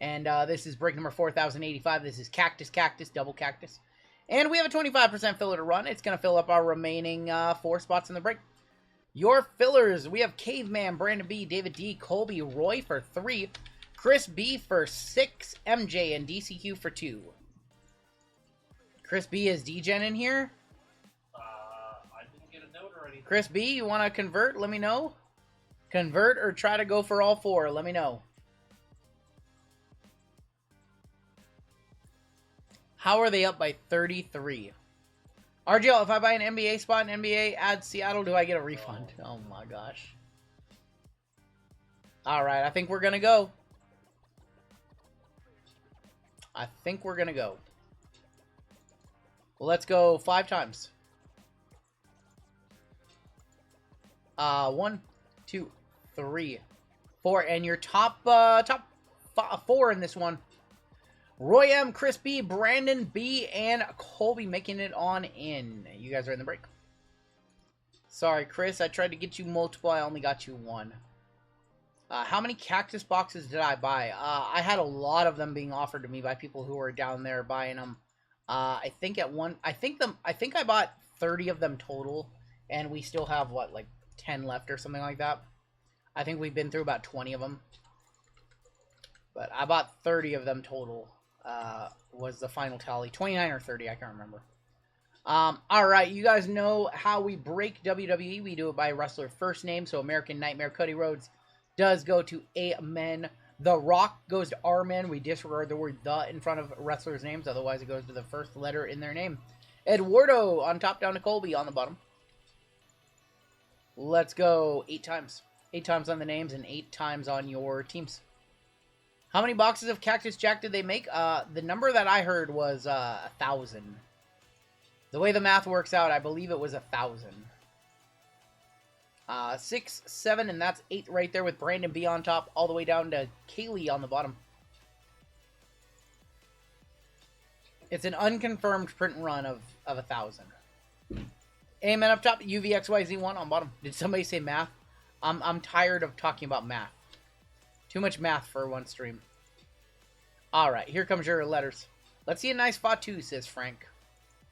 And this is break number 4085. This is Cactus, double Cactus. And we have a 25% filler to run. It's going to fill up our remaining 4 spots in the break. Your fillers, we have Caveman, Brandon B, David D, Colby, Roy for 3, Chris B for 6, MJ, and DCQ for 2. Chris B is D-Gen in here? I didn't get a note or anything. Chris B, you want to convert? Let me know. Convert or try to go for all 4. Let me know. How are they up by 33? RGL, if I buy an NBA spot in NBA, add Seattle, do I get a refund? Oh my gosh. Alright, I think we're going to go. Well, let's go 5 times. 1, 2, 3, 4. And your top 4 in this one. Roy M, Chris B, Brandon B, and Colby making it on in. You guys are in the break. Sorry, Chris. I tried to get you multiple. I only got you 1. How many cactus boxes did I buy? I had a lot of them being offered to me by people who were down there buying them. I think I bought 30 of them total, and we still have what, like 10 left or something like that. I think we've been through about 20 of them, but I bought 30 of them total. Was the final tally 29 or 30? I can't remember. Alright, you guys know how we break WWE. We do it by wrestler first name. So American Nightmare Cody Rhodes does go to Amen. The Rock goes to R-Men. We disregard the word the in front of wrestlers' names. Otherwise, it goes to the first letter in their name. Eduardo on top down to Colby on the bottom. Let's go 8 times. 8 times on the names and 8 times on your teams. How many boxes of Cactus Jack did they make? The number that I heard was 1,000. The way the math works out, I believe it was 1,000. 6, 7, and that's 8 right there with Brandon B on top, all the way down to Kaylee on the bottom. It's an unconfirmed print run of 1,000. Amen up top, UVXYZ1 on bottom. Did somebody say math? I'm tired of talking about math. Too much math for one stream. Alright, here comes your letters. Let's see a nice Fatu, says Frank.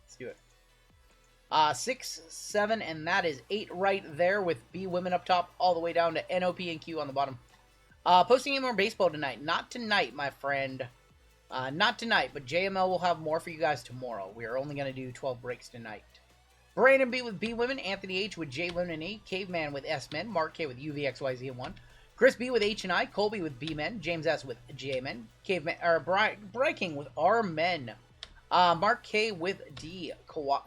Let's do it. 6, 7, and that is 8 right there with B Women up top, all the way down to NOP and Q on the bottom. Posting any more baseball tonight. Not tonight, my friend. Not tonight, but JML will have more for you guys tomorrow. We are only going to do 12 breaks tonight. Brandon B with B Women, Anthony H with J Women and E, Caveman with S Men, Mark K with UVXYZ and 1. Chris B with H and I, Colby with B Men, James S with J Men, Caveman or Bry King with R Men, Mark K with D,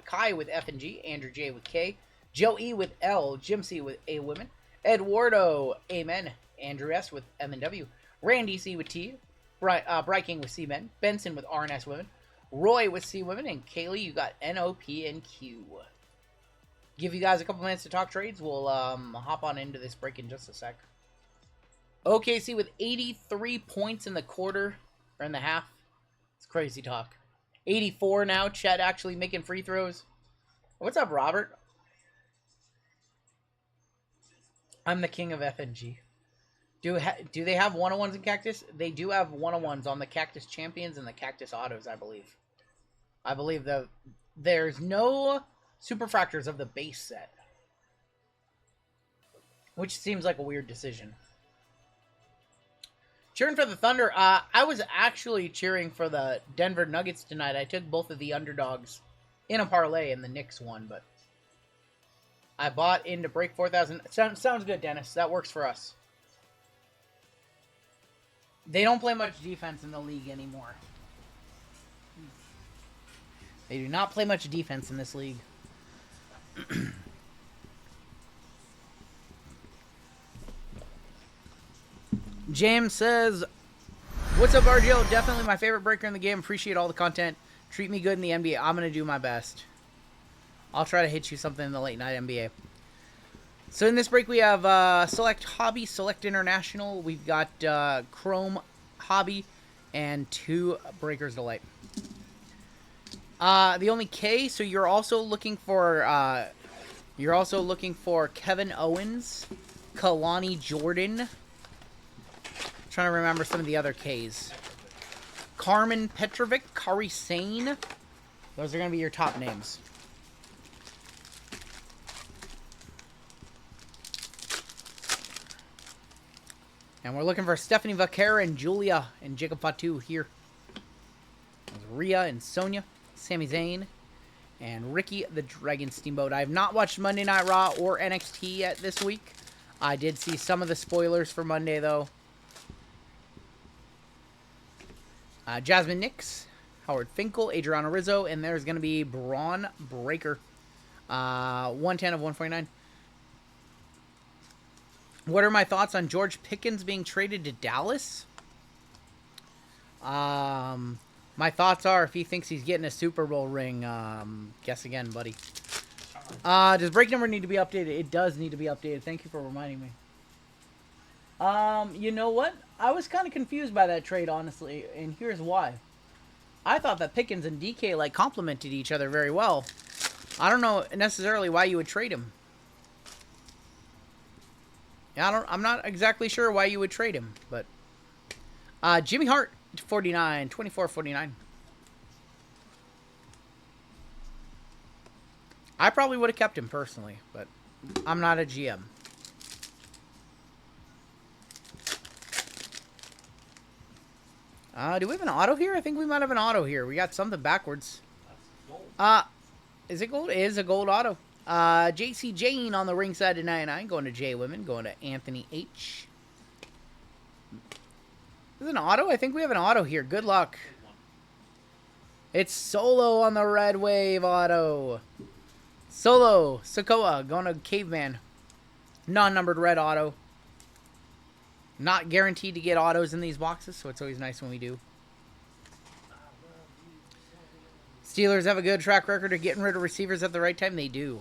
Kai with F and G, Andrew J with K, Joe E with L, Jim C with A Women, Eduardo Amen, Andrew S with M and W, Randy C with T, Bry King with C Men, Benson with R and S Women, Roy with C Women, and Kaylee, you got NOP and Q. Give you guys a couple minutes to talk trades. We'll hop on into this break in just a sec. OKC with 83 points in the quarter, or in the half. It's crazy talk. 84 now. Chet actually making free throws. What's up, Robert? I'm the king of FNG. Do they have 101s in Cactus? They do have 101s on the Cactus Champions and the Cactus Autos, I believe. I believe there's no Superfractors of the base set. Which seems like a weird decision. Cheering for the Thunder. I was actually cheering for the Denver Nuggets tonight. I took both of the underdogs in a parlay and the Knicks won, but I bought into break 4,000. Sounds good, Dennis. That works for us. They don't play much defense in the league anymore. They do not play much defense in this league. James says, what's up, RGL? Definitely my favorite breaker in the game. Appreciate all the content. Treat me good in the NBA. I'm going to do my best. I'll try to hit you something in the late night NBA. So in this break, we have Select Hobby, Select International. We've got Chrome Hobby and 2 Breakers Delight. The only K, so you're also looking for Kevin Owens, Kalani Jordan. Trying to remember some of the other Ks. Carmen Petrovic, Kari Sane. Those are going to be your top names. And we're looking for Stephanie Vaquera and Julia and Jacob Fatu here. There's Rhea and Sonya, Sami Zayn, and Ricky the Dragon Steamboat. I have not watched Monday Night Raw or NXT yet this week. I did see some of the spoilers for Monday, though. Jasmine Nix, Howard Finkel, Adriana Rizzo, and there's going to be Braun Breaker. 110 of 149. What are my thoughts on George Pickens being traded to Dallas? My thoughts are, if he thinks he's getting a Super Bowl ring, guess again, buddy. Does break number need to be updated? It does need to be updated. Thank you for reminding me. You know what? I was kind of confused by that trade, honestly, and here's why. I thought that Pickens and DK, like, complemented each other very well. I don't know necessarily why you would trade him. Yeah, I'm not exactly sure why you would trade him, but Jimmy Hart 49, 24-49. I probably would have kept him personally, but I'm not a GM. Do we have an auto here? I think we might have an auto here. We got something backwards. That's gold. Is it gold? It is a gold auto. JC Jane on the ringside to 99. Going to J Women. Going to Anthony H. Is it an auto? I think we have an auto here. Good luck. It's Solo on the Red Wave auto. Solo. Sokoa. Going to Caveman. Non-numbered red auto. Not guaranteed to get autos in these boxes, so it's always nice when we do. Steelers have a good track record of getting rid of receivers at the right time. They do.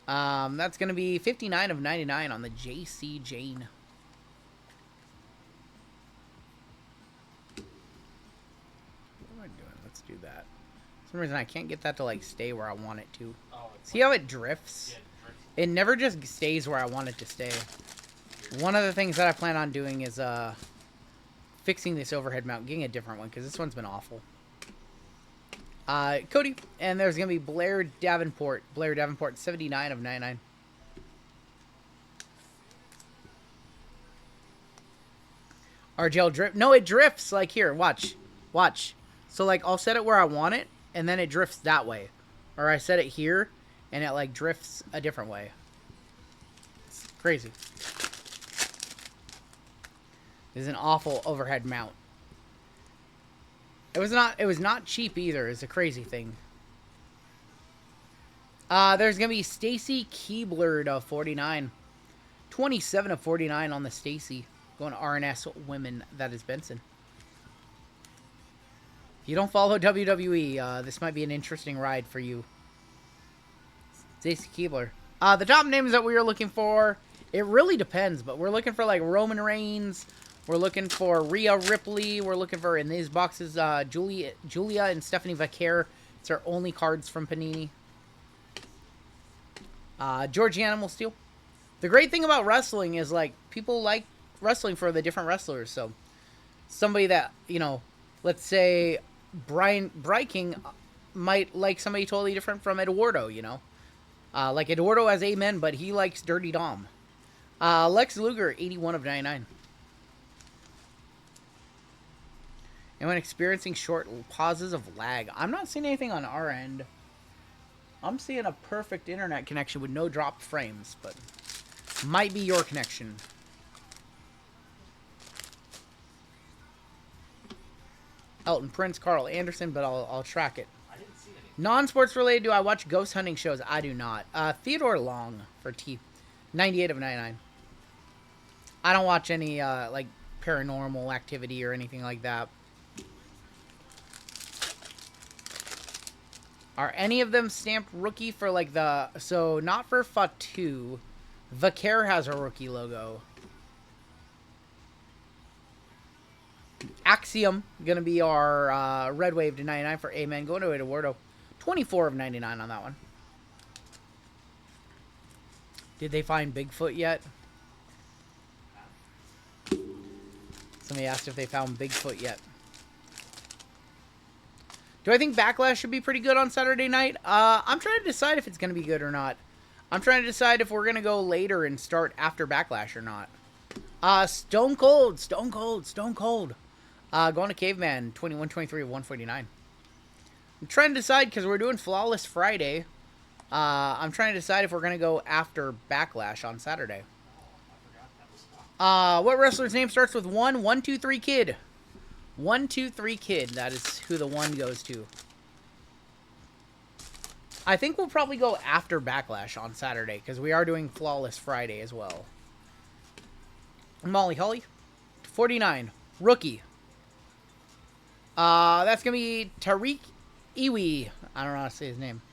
That's going to be 59 of 99 on the JC Jane. What am I doing? Let's do that. For some reason, I can't get that to, like, stay where I want it to. See how it drifts? It never just stays where I want it to stay. One of the things that I plan on doing is fixing this overhead mount, getting a different one, because this one's been awful. Cody, and there's going to be Blair Davenport. Blair Davenport, 79 of 99. RGL drift. No, it drifts. Like, here, watch. Watch. So, like, I'll set it where I want it, and then it drifts that way. Or I set it here, and it, like, drifts a different way. It's crazy. This is an awful overhead mount. It was not cheap either. It's a crazy thing. There's gonna be Stacy Keebler of 49. 27 of 49 on the Stacy. Going to RNS Women. That is Benson. If you don't follow WWE, this might be an interesting ride for you. Stacy Keebler. The top names that we are looking for, it really depends, but we're looking for like Roman Reigns. We're looking for Rhea Ripley. We're looking for, in these boxes, Julia and Stephanie Vaquer. It's our only cards from Panini. Georgie Animal Steel. The great thing about wrestling is, like, people like wrestling for the different wrestlers. So, somebody that, you know, let's say Brian King might like somebody totally different from Eduardo, you know. Like, Eduardo has Amen, but he likes Dirty Dom. Lex Luger, 81 of 99. And when experiencing short pauses of lag, I'm not seeing anything on our end. I'm seeing a perfect internet connection with no dropped frames, but might be your connection. Elton Prince, Carl Anderson, but I'll track it. I didn't see any. Non-sports related, do I watch ghost hunting shows? I do not. Theodore Long for T. 98 of 99. I don't watch any, like, paranormal activity or anything like that. Are any of them stamped rookie for, like, the... So, not for Fatu. Vaquer has a rookie logo. Axiom, gonna be our Red Wave to 99 for Amen. Going to Eduardo. 24 of 99 on that one. Did they find Bigfoot yet? Somebody asked if they found Bigfoot yet. Do I think Backlash should be pretty good on Saturday night? I'm trying to decide if it's going to be good or not. I'm trying to decide if we're going to go later and start after Backlash or not. Stone Cold. Going to Caveman, 21-23 of 149. I'm trying to decide because we're doing Flawless Friday. I'm trying to decide if we're going to go after Backlash on Saturday. What wrestler's name starts with 1? 123 Kid. 123 Kid. That is who the 1 goes to. I think we'll probably go after Backlash on Saturday because we are doing Flawless Friday as well. Molly Holly. 49. Rookie. That's going to be Tariq Iwi. I don't know how to say his name.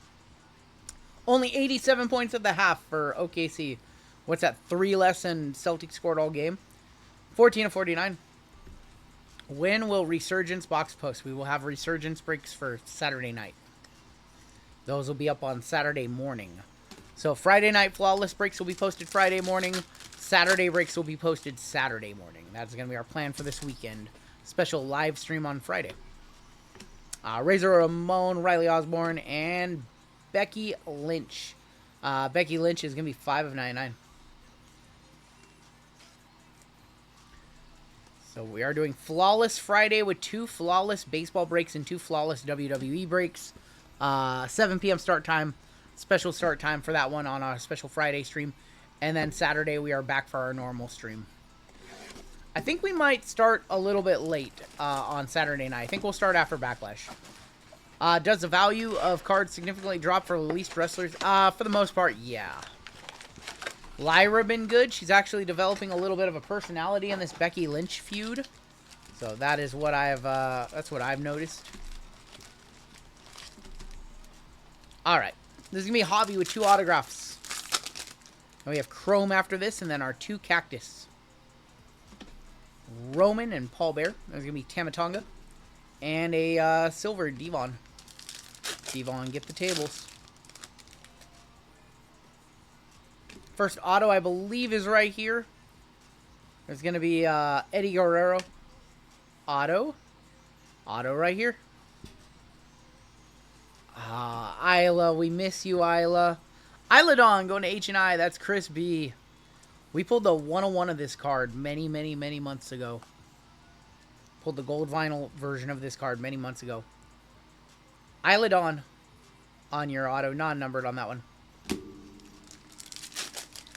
Only 87 points at the half for OKC. What's that? 3 less than Celtics scored all game. 14 of 49. When will Resurgence box post? We will have Resurgence breaks for Saturday night. Those will be up on Saturday morning. So Friday night Flawless breaks will be posted Friday morning. Saturday breaks will be posted Saturday morning. That's going to be our plan for this weekend. Special live stream on Friday. Razor Ramon, Riley Osborne, and Becky Lynch. Becky Lynch is going to be 5 of 99. So we are doing Flawless Friday with 2 Flawless baseball breaks and 2 Flawless WWE breaks. 7 p.m. start time. Special start time for that one on our special Friday stream. And then Saturday we are back for our normal stream. I think we might start a little bit late on Saturday night. I think we'll start after Backlash. Does the value of cards significantly drop for released wrestlers? For the most part, yeah. Lyra been good. She's actually developing a little bit of a personality in this Becky Lynch feud. So that is what that's what I've noticed. Alright. This is going to be a hobby with 2 autographs. And we have Chrome after this, and then our 2 Cactus. Roman and Paul Bear. There's going to be Tamatonga. And a silver Devon. Devon, get the tables. First auto, I believe, is right here. There's going to be Eddie Guerrero. Auto. Auto right here. Isla, we miss you, Isla. Isla Dawn going to H&I. That's Chris B. We pulled the 101 of this card many months ago. Pulled the gold vinyl version of this card many months ago. Isla Dawn on your auto. Non-numbered on that one.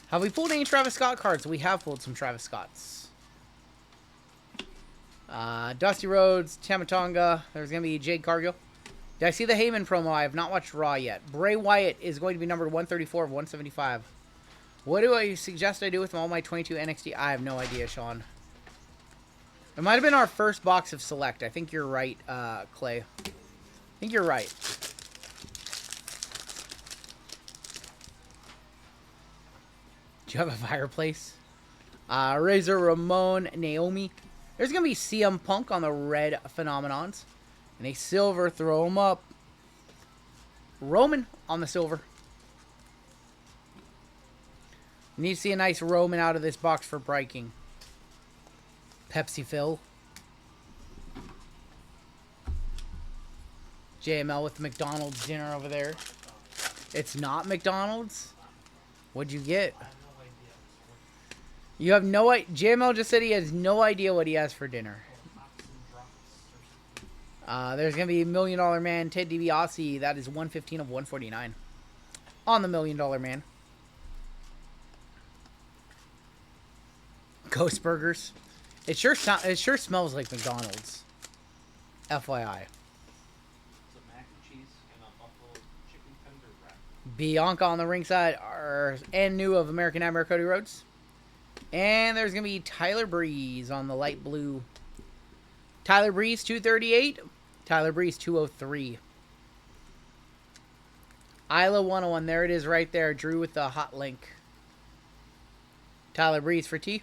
Have we pulled any Travis Scott cards? We have pulled some Travis Scotts. Dusty Rhodes, Tamatonga. There's going to be Jade Cargill. Did I see the Heyman promo? I have not watched Raw yet. Bray Wyatt is going to be numbered 134 of 175. What do I suggest I do with all my 22 NXT? I have no idea, Sean. It might have been our first box of Select. I think you're right, Clay. I think you're right. Do you have a fireplace? Razor Ramon, Naomi. There's going to be CM Punk on the red Phenomenons. And a silver, throw him up. Roman on the silver. Need to see a nice Roman out of this box for breaking. Pepsi Phil. JML with the McDonald's dinner over there. It's not McDonald's? What'd you get? You have no idea. JML just said he has no idea what he has for dinner. There's going to be $1 Million Man, Ted DiBiase. That is 115 of 149. On the $1 Million Man. Ghost Burgers. It sure smells like McDonald's. FYI. Mac and cheese and a buffalo chicken tender wrap. Bianca on the ringside. And new of American Nightmare, Cody Rhodes. And there's going to be Tyler Breeze on the light blue. Tyler Breeze, 238. Tyler Breeze, 203. Isla 101. There it is right there. Drew with the hot link. Tyler Breeze for T.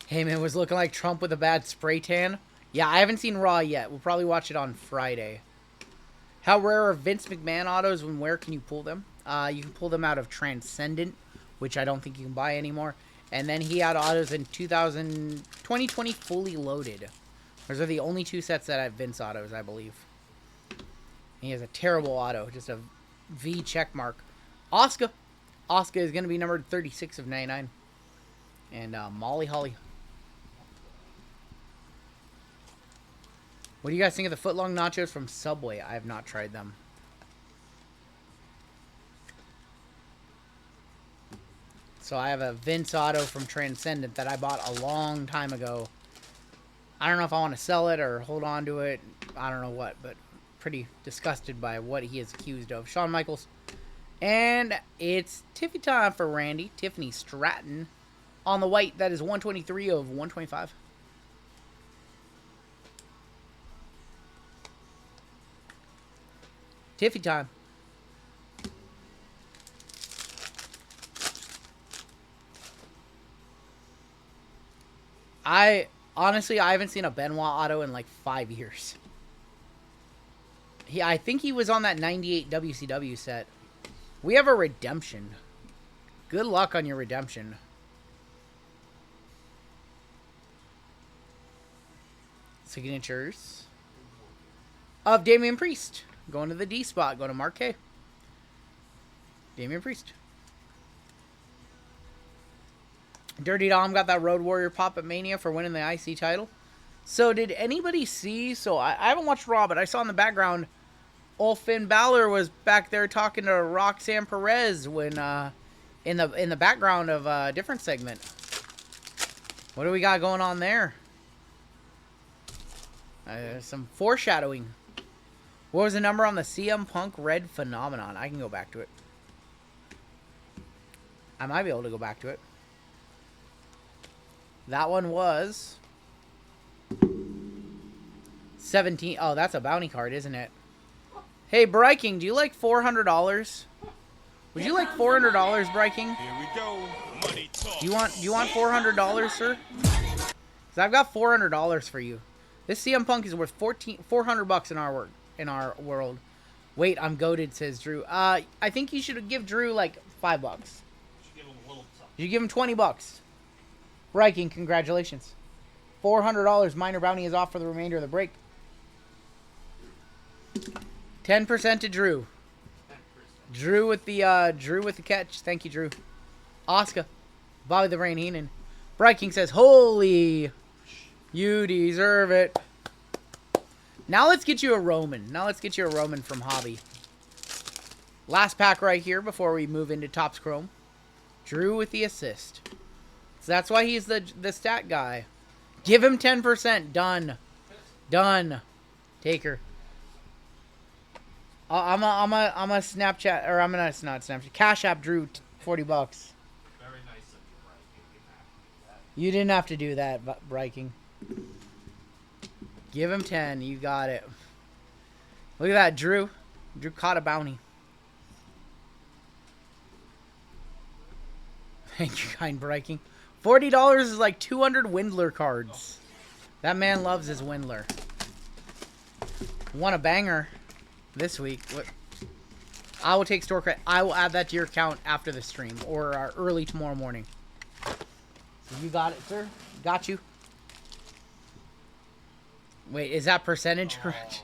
Heyman was looking like Trump with a bad spray tan. Yeah, I haven't seen Raw yet. We'll probably watch it on Friday. How rare are Vince McMahon autos and where can you pull them? You can pull them out of Transcendent, which I don't think you can buy anymore. And then he had autos in 2020 fully loaded. Those are the only 2 sets that have Vince autos, I believe. He has a terrible auto, just a V check mark. Oscar. Oscar is going to be numbered 36 of 99. And Molly Holly. What do you guys think of the footlong nachos from Subway? I have not tried them. So I have a Vince auto from Transcendent that I bought a long time ago. I don't know if I want to sell it or hold on to it. I don't know what, but pretty disgusted by what he is accused of. Shawn Michaels. And it's Tiffy time for Randy. Tiffany Stratton on the white. That is 123 of 125. Tiffy time. Honestly, I haven't seen a Benoit auto in like 5 years. I think he was on that 98 WCW set. We have a redemption. Good luck on your redemption. Signatures of Damian Priest. Going to the D spot. Going to Mark K. Damian Priest. Dirty Dom got that Road Warrior pop at Mania for winning the IC title. So did anybody see? So I haven't watched Raw, but I saw in the background, old Finn Balor was back there talking to Roxanne Perez when in the background of a different segment. What do we got going on there? Some foreshadowing. What was the number on the CM Punk Red Phenomenon? I can go back to it. I might be able to go back to it. That one was 17. Oh, that's a bounty card, isn't it? Hey, Bryking, do you like $400? Would you like $400, Bryking? Here we go. Money talk. Do you want $400, sir? Cause I've got $400 for you. This CM Punk is worth $400 in our world. Wait, I'm goated, says Drew. I think you should give Drew like $5. Should give him a little something. You give him $20. Riking, congratulations. $400 minor bounty is off for the remainder of the break. 10% to Drew. 10%. Drew with the catch. Thank you, Drew. Oscar. Bobby the Brain Heenan. Briking says, holy, you deserve it. Now let's get you a Roman. From Hobby. Last pack right here before we move into Topps Chrome. Drew with the assist. So that's why he's the stat guy. Give him 10%. Done. Taker. I'm a Snapchat, or I'm gonna not Snapchat. Cash App Drew $40. Very nice of you, Bryking. You didn't have to do that, Bryking. Give him 10. You got it. Look at that, Drew. Drew caught a bounty. Thank you, kind Bryking. $40 is like 200 Windler cards. That man loves his Windler. Won a banger this week. I will take store credit. I will add that to your account after the stream or early tomorrow morning. You got it, sir? Got you. Wait, is that percentage correct?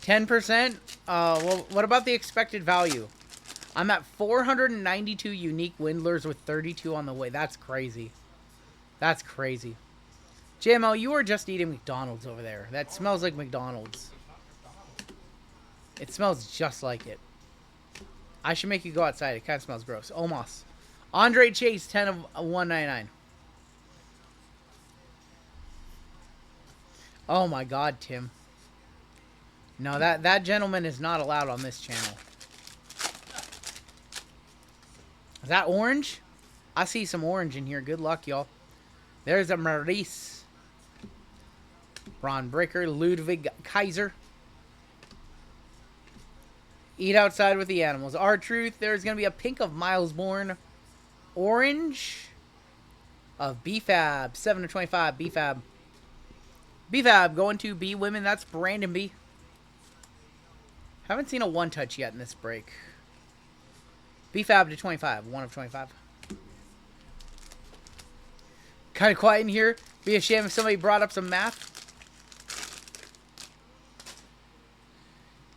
10%? Well, what about the expected value? I'm at 492 unique Windlers with 32 on the way. That's crazy. That's crazy. JML, you are just eating McDonald's over there. That smells like McDonald's. It smells just like it. I should make you go outside. It kind of smells gross. Omos. Andre Chase, 10 of 199. Oh my God, Tim. No, that gentleman is not allowed on this channel. Is that orange? I see some orange in here. Good luck, y'all. There's a Maurice. Ron Breaker. Ludwig Kaiser. Eat outside with the animals. R-Truth. There's going to be a pink of Miles Bourne. Orange of BFAB. 7 of 25. BFAB. BFAB going to B Women. That's Brandon B. Haven't seen a one-touch yet in this break. BFAB to 25. 1 of 25. Kind of quiet in here. Be a shame if somebody brought up some math.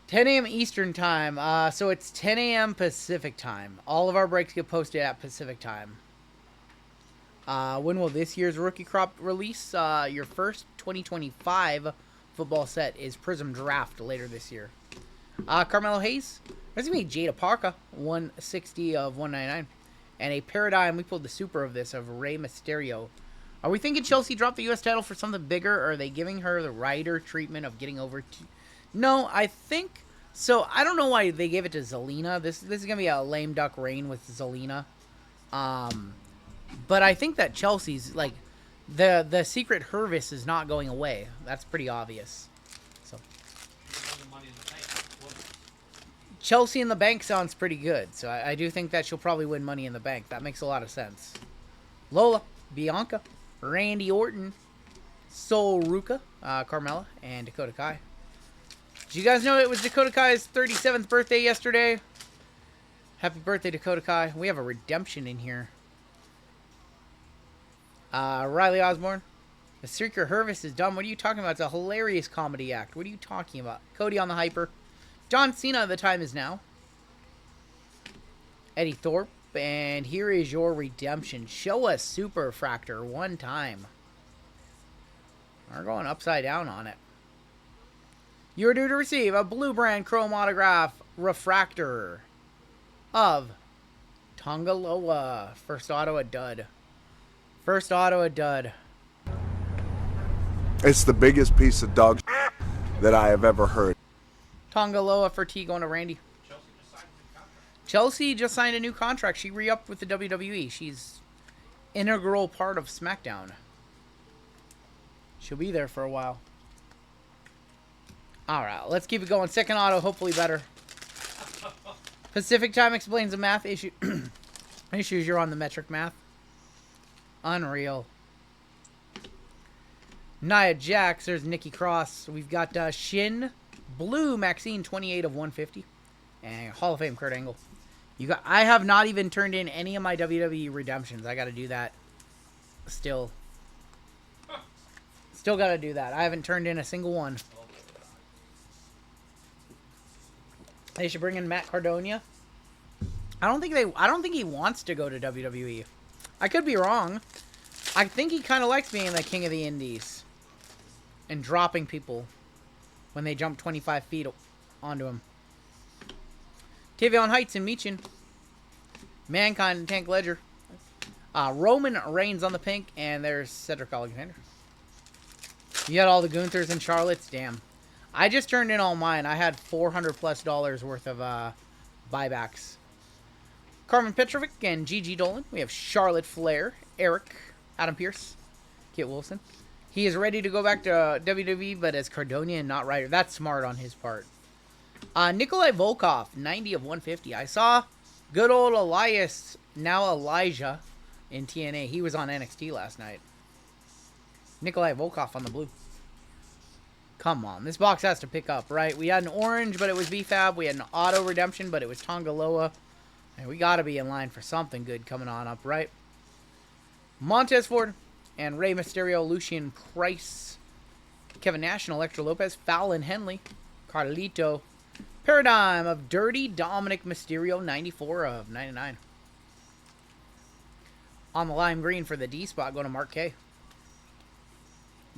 10 a.m. Eastern time. So it's 10 a.m. Pacific time. All of our breaks get posted at Pacific time. When will this year's rookie crop release? Your first 2025 football set is Prism Draft later this year. Carmelo Hayes. There's going to be Jada Parker, 160 of 199. And a Paradigm, we pulled the super of this, of Rey Mysterio. Are we thinking Chelsea dropped the U.S. title for something bigger, or are they giving her the Ryder treatment of getting over to... No, I think... So, I don't know why they gave it to Zelina. This is going to be a lame duck reign with Zelina. But I think that Chelsea's, like... The secret Hervis is not going away. That's pretty obvious. So... Chelsea in the Bank sounds pretty good, so I do think that she'll probably win Money in the Bank. That makes a lot of sense. Lola, Bianca, Randy Orton, Sol Ruka, Carmella, and Dakota Kai. Did you guys know it was Dakota Kai's 37th birthday yesterday? Happy birthday, Dakota Kai. We have a redemption in here. Riley Osborne. The Secret Hervis is dumb. What are you talking about? It's a hilarious comedy act. What are you talking about? Cody on the hyper. John Cena, the time is now. Eddie Thorpe. And here is your redemption. Show us Super Fractor one time. We're going upside down on it. You're due to receive a Blue Brand Chrome Autograph Refractor of Tongaloa. First auto a dud. First auto a dud. It's the biggest piece of dog that I have ever heard. Tongaloa for T going to Randy. Chelsea just signed a new contract. She re-upped with the WWE. She's integral part of SmackDown. She'll be there for a while. Alright, let's keep it going. Second auto, hopefully better. Pacific time explains the math issue. Issues, you're on the metric math. Unreal. Nia Jax, there's Nikki Cross. We've got Shin Blue Maxine, 28 of 150. And Hall of Fame Kurt Angle. I have not even turned in any of my WWE redemptions. I got to do that still. Still got to do that. I haven't turned in a single one. They should bring in Matt Cardona. I don't think he wants to go to WWE. I could be wrong. I think he kind of likes being the king of the indies and dropping people when they jump 25 feet onto him. Tavion Heights and Meechin. Mankind and Tank Ledger. Roman Reigns on the pink, and there's Cedric Alexander. You got all the Gunthers and Charlottes. Damn. I just turned in all mine. I had $400+ worth of buybacks. Carmen Petrovic and Gigi Dolan. We have Charlotte Flair, Eric, Adam Pearce, Kit Wilson. He is ready to go back to WWE, but as Cardona and not Ryder. That's smart on his part. Nikolai Volkov, 90 of 150. I saw good old Elias, now Elijah, in TNA. He was on NXT last night. Nikolai Volkov on the blue. Come on. This box has to pick up, right? We had an orange, but it was BFAB. We had an auto redemption, but it was Tongaloa. And we got to be in line for something good coming on up, right? Montez Ford and Rey Mysterio, Lucian Price, Kevin Nash and Elektra Lopez, Fallon Henley, Carlito, Paradigm of Dirty Dominic Mysterio, 94 of 99. On the lime green for the D spot, going to Mark K.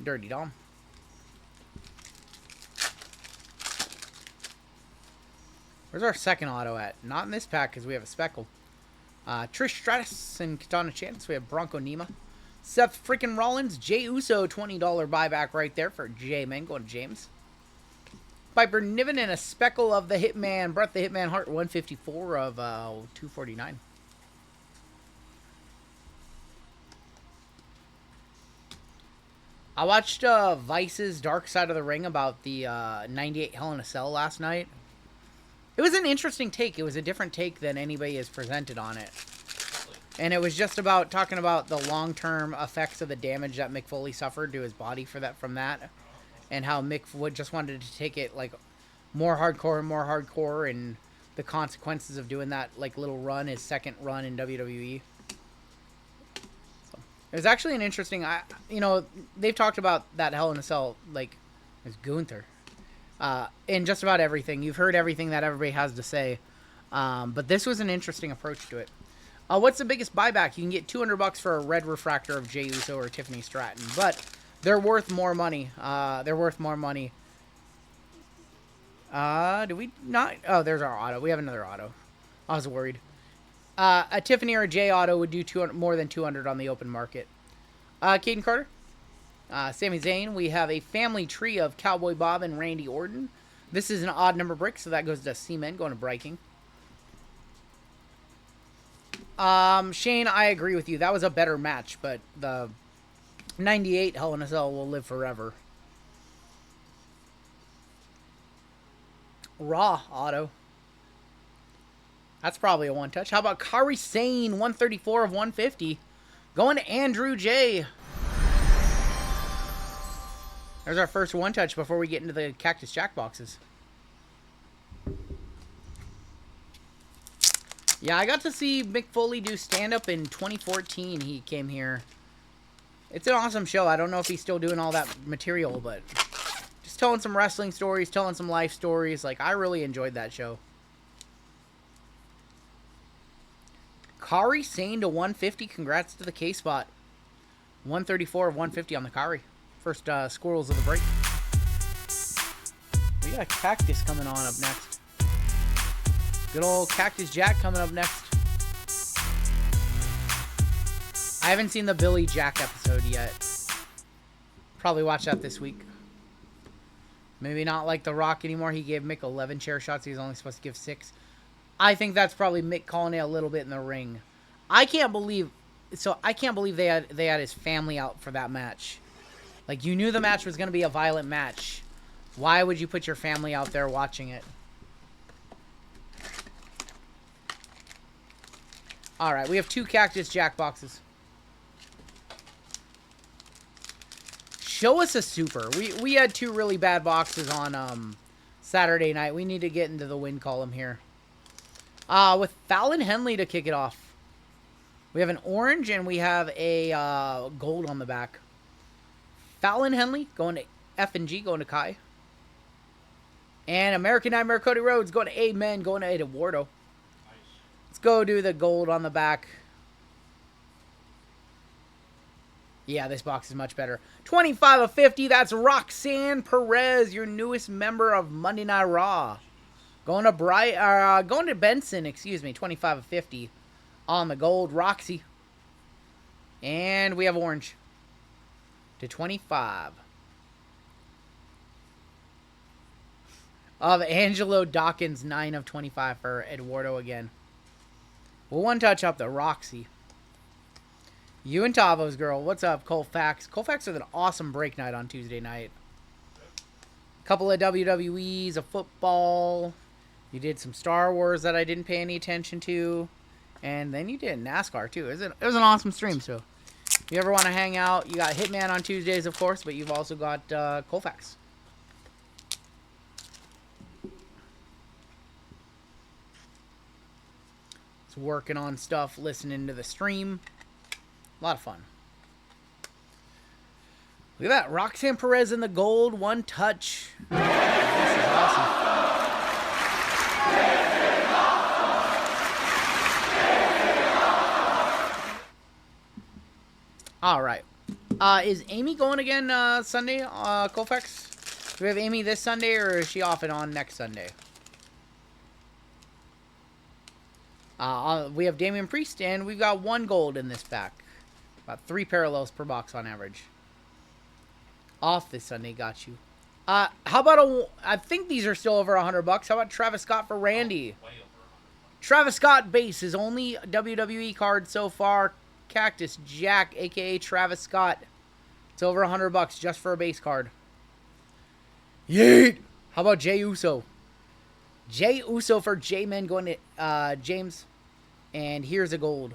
Dirty Dom. Where's our second auto at? Not in this pack because we have a speckle. Trish Stratus and Katana Chance. We have Bronco Nima. Seth freaking Rollins. Jey Uso, $20 buyback right there for J-Man going to James. Piper Niven and a speckle of the Hitman. Brett the Hitman Hart, 154 of 249. I watched Vice's Dark Side of the Ring about the 98 Hell in a Cell last night. It was an interesting take. It was a different take than anybody has presented on it. And it was just about talking about the long-term effects of the damage that Mick Foley suffered to his body from that. And how Mick Wood just wanted to take it like more hardcore, and the consequences of doing that like little run, his second run in WWE. So, It was actually an interesting. You know, they've talked about that Hell in a Cell, like, as Gunther, in just about everything. You've heard everything that everybody has to say, but this was an interesting approach to it. What's the biggest buyback? You can get $200 for a red refractor of Jey Uso or Tiffany Stratton, but they're worth more money. They're worth more money. Do we not? Oh, there's our auto. We have another auto. I was worried. A Tiffany or a Jey auto would do more than 200 on the open market. Caden Carter. Sami Zayn. We have a family tree of Cowboy Bob and Randy Orton. This is an odd number brick, so that goes to Seaman, going to Breaking. Shane, I agree with you. That was a better match, but the 98 Hell in a Cell will live forever. Raw auto. That's probably a one-touch. How about Kairi Sane, 134 of 150. Going to Andrew J. There's our first one-touch before we get into the Cactus Jack boxes. Yeah, I got to see Mick Foley do stand-up in 2014. He came here. It's an awesome show. I don't know if he's still doing all that material, but just telling some wrestling stories, telling some life stories. Like, I really enjoyed that show. Kairi Sane to 150. Congrats to the K-Spot. 134 of 150 on the Kairi. First squirrels of the break. We got Cactus coming on up next. Good old Cactus Jack coming up next. I haven't seen the Billy Jack episode yet. Probably watch that this week. Maybe not like The Rock anymore. He gave Mick 11 chair shots. He was only supposed to give 6. I think that's probably Mick calling it a little bit in the ring. I can't believe they had his family out for that match. Like, you knew the match was going to be a violent match. Why would you put your family out there watching it? Alright, we have 2 Cactus Jack boxes. Show us a super. We had 2 really bad boxes on Saturday night. We need to get into the win column here. With Fallon Henley to kick it off. We have an orange and we have a gold on the back. Fallon Henley going to F and G, going to Kai. And American Nightmare Cody Rhodes going to Amen, going to Eduardo. Let's go do the gold on the back. Yeah, this box is much better. 25 of 50. That's Roxanne Perez, your newest member of Monday Night Raw. Going to Benson, excuse me. 25 of 50 on the gold. Roxy. And we have orange to 25 of Angelo Dawkins. 9 of 25 for Eduardo again. We'll one touch up the Roxy. You and Tavo's girl. What's up, Colfax? Colfax with an awesome break night on Tuesday night. A couple of WWEs, a football. You did some Star Wars that I didn't pay any attention to. And then you did NASCAR, too. It was an awesome stream, so if you ever want to hang out, you got Hitman on Tuesdays, of course, but you've also got Colfax. It's working on stuff, listening to the stream. A lot of fun. Look at that. Roxanne Perez in the gold. One touch. This is awesome. All right. Is Amy going again Sunday, Colfax? Do we have Amy this Sunday, or is she off and on next Sunday? We have Damian Priest, and we've got 1 gold in this pack. About 3 parallels per box on average. Off this Sunday, got you. How about I think these are still over $100. How about Travis Scott for Randy? Way over 100. Travis Scott base is only WWE card so far. Cactus Jack, aka Travis Scott. It's over $100 just for a base card. Yeet! How about Jey Uso? Jey Uso for J-Men going to James. And here's a gold.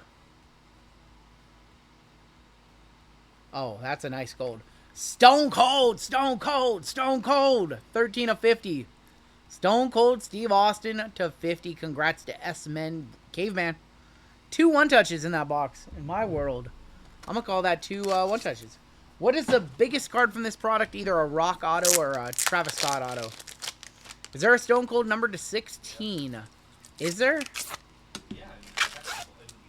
Oh, that's a nice gold. Stone Cold! Stone Cold! Stone Cold! 13 of 50. Stone Cold Steve Austin to 50. Congrats to S-Men Caveman. 2 one-touches in that box. In my world. I'm going to call that 2 one-touches. What is the biggest card from this product? Either a Rock auto or a Travis Scott auto. Is there a Stone Cold numbered to 16? Is there?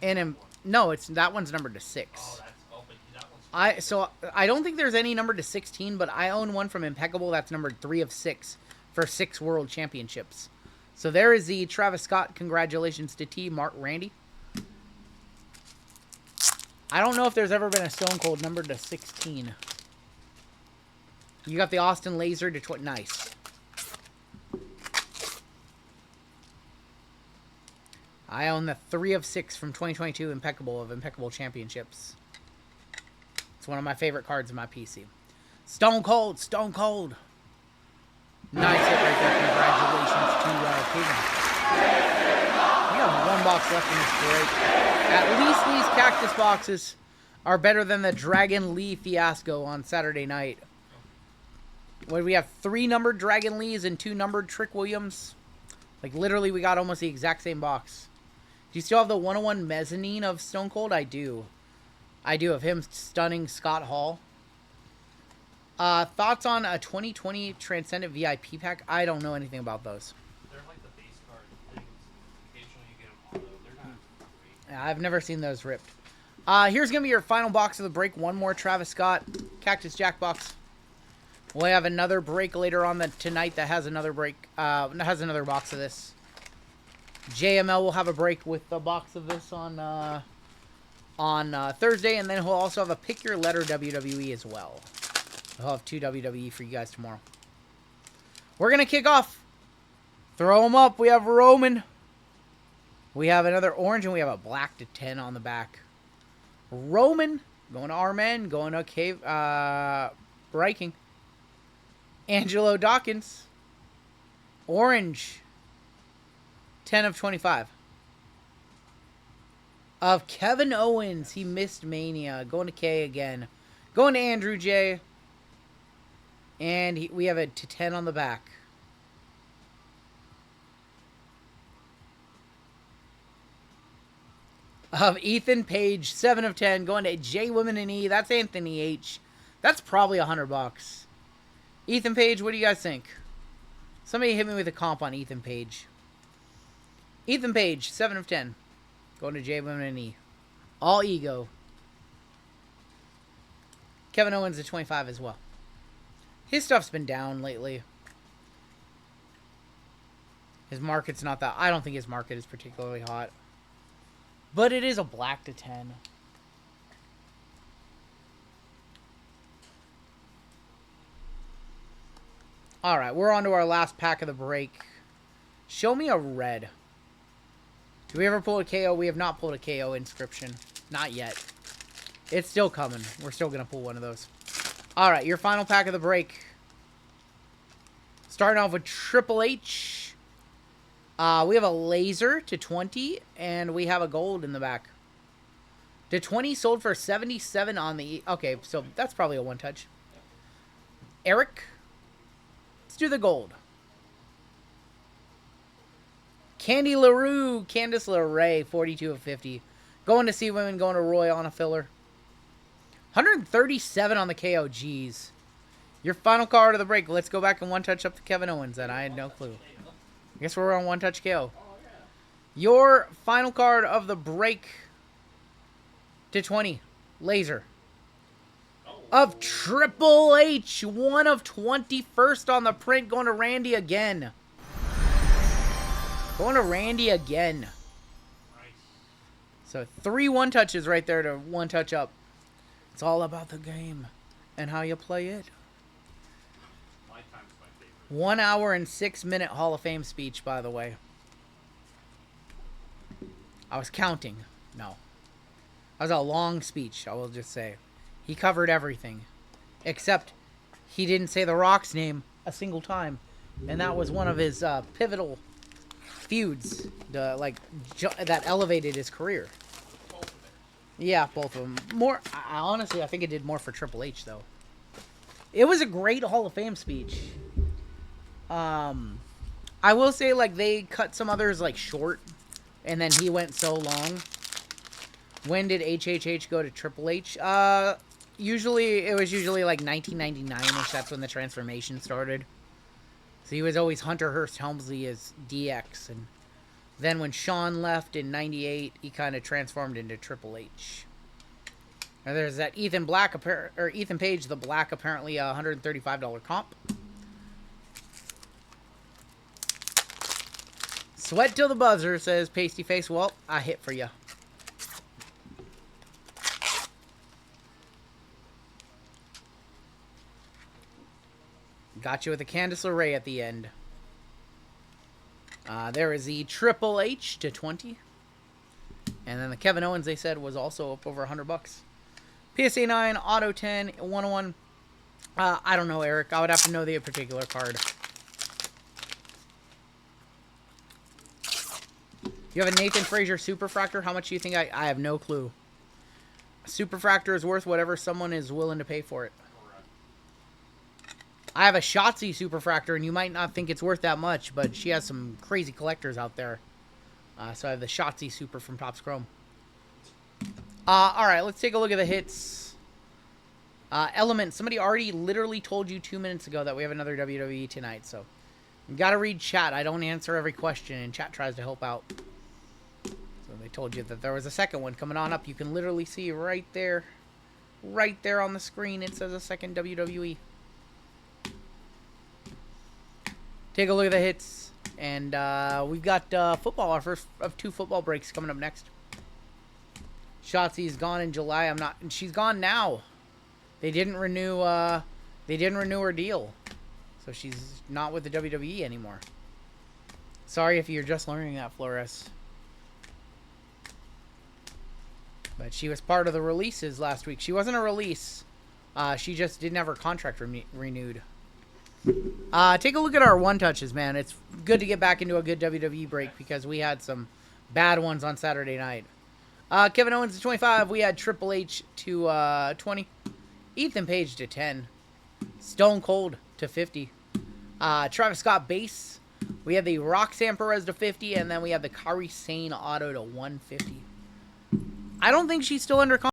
Yeah. No, that one's numbered to 6. Oh, but that one's... I don't think there's any numbered to 16, but I own one from Impeccable that's numbered 3 of 6 for 6 World Championships. So there is the Travis Scott. Congratulations to T. Mark Randy. I don't know if there's ever been a Stone Cold numbered to 16. You got the Austin Laser to 20. Nice. I own the 3 of 6 from 2022 Impeccable of Impeccable Championships. It's one of my favorite cards in my PC. Stone Cold, Stone Cold. Nice hit right there. Congratulations to Keegan. We have 1 box left in this break. At least these Cactus boxes are better than the Dragon Lee fiasco on Saturday night. What, we have 3 numbered Dragon Lees and 2 numbered Trick Williams. Like, literally, we got almost the exact same box. Do you still have the 101 mezzanine of Stone Cold? I do. I do, of him stunning Scott Hall. Thoughts on a 2020 Transcendent VIP pack? I don't know anything about those. They're like the base card things. Occasionally you get them auto. They're not great. I've never seen those ripped. Here's going to be your final box of the break. One more Travis Scott Cactus Jack box. We'll have another break later on tonight that has another break. Has another box of this. JML will have a break with the box of this on Thursday, and then he'll also have a Pick Your Letter WWE as well. I'll have 2 WWE for you guys tomorrow. We're going to kick off. Throw them up. We have Roman. We have another orange, and we have a black to 10 on the back. Roman. Going to R-Men. Going to Cave. Breaking. Angelo Dawkins. Orange. 10 of 25. Of Kevin Owens. He missed Mania. Going to K again. Going to Andrew J. And we have a to 10 on the back. Of Ethan Page, 7 of 10. Going to J Women and E. That's Anthony H. That's probably $100. Ethan Page, what do you guys think? Somebody hit me with a comp on Ethan Page. Ethan Page, 7 of 10. Going to J Women and E. All ego. Kevin Owens at 25 as well. His stuff's been down lately. His market's not that... I don't think his market is particularly hot. But it is a black to 10. Alright, we're on to our last pack of the break. Show me a red. Do we ever pull a KO? We have not pulled a KO inscription. Not yet. It's still coming. We're still going to pull one of those. Alright, your final pack of the break. Starting off with Triple H. We have a laser to 20, and we have a gold in the back. To 20 sold for 77 on the... Okay, so that's probably a one-touch. Eric. Let's do the gold. Candy LaRue. Candice LeRae, 42 of 50. Going to see women, going to Roy on a filler. 137 on the KO. Jeez. Your final card of the break. Let's go back and one-touch up to Kevin Owens, and I had no clue. I guess we're on one-touch KO. Your final card of the break to 20. Laser. Of Triple H. 1 of 21st on the print. Going to Randy again. Going to Randy again. So 3 one-touches right there to one-touch up. It's all about the game and how you play it. 1 hour and 6 minute Hall of Fame speech, by the way. I was counting. No. That was a long speech, I will just say. He covered everything. Except he didn't say The Rock's name a single time. And that was one of his pivotal feuds that elevated his career. Yeah, both of them. Honestly, I think it did more for Triple H, though. It was a great Hall of Fame speech. I will say, like, they cut some others, like, short, and then he went so long. When did HHH go to Triple H? Usually, it was usually like 1999-ish. That's when the transformation started. So he was always Hunter Hearst Helmsley as DX. And then when Shawn left in 98, he kind of transformed into Triple H. Now there's that Ethan Page, the Black, apparently a $135 comp. Sweat till the buzzer, says Pasty Face. Well, I hit for you. Got you with a Candice LeRae at the end. There is the Triple H to 20. And then the Kevin Owens, they said, was also up over $100. PSA 9, Auto 10, 101. I don't know, Eric. I would have to know the particular card. You have a Nathan Frazier Superfractor. How much do you think? I have no clue. Superfractor is worth whatever someone is willing to pay for it. I have a Shotzi Superfractor, and you might not think it's worth that much, but she has some crazy collectors out there. So I have the Shotzi Super from Topps Chrome. Alright, let's take a look at the hits. Element. Somebody already literally told you 2 minutes ago that we have another WWE tonight, so you gotta read chat. I don't answer every question, and chat tries to help out. So they told you that there was a second one coming on up. You can literally see right there on the screen, it says a second WWE. Take a look at the hits, and we've got football, our first of 2 football breaks coming up next. Shotzi's gone in July. And she's gone now. They didn't renew her deal, so she's not with the WWE anymore. Sorry if you're just learning that, Flores. But she was part of the releases last week. She wasn't a release. She just didn't have her contract renewed. Take a look at our one-touches, man. It's good to get back into a good WWE break because we had some bad ones on Saturday night. Kevin Owens to 25. We had Triple H to 20. Ethan Page to 10. Stone Cold to 50. Travis Scott base. We have the Roxanne Perez to 50, and then we have the Kairi Sane auto to 150. I don't think she's still under contract.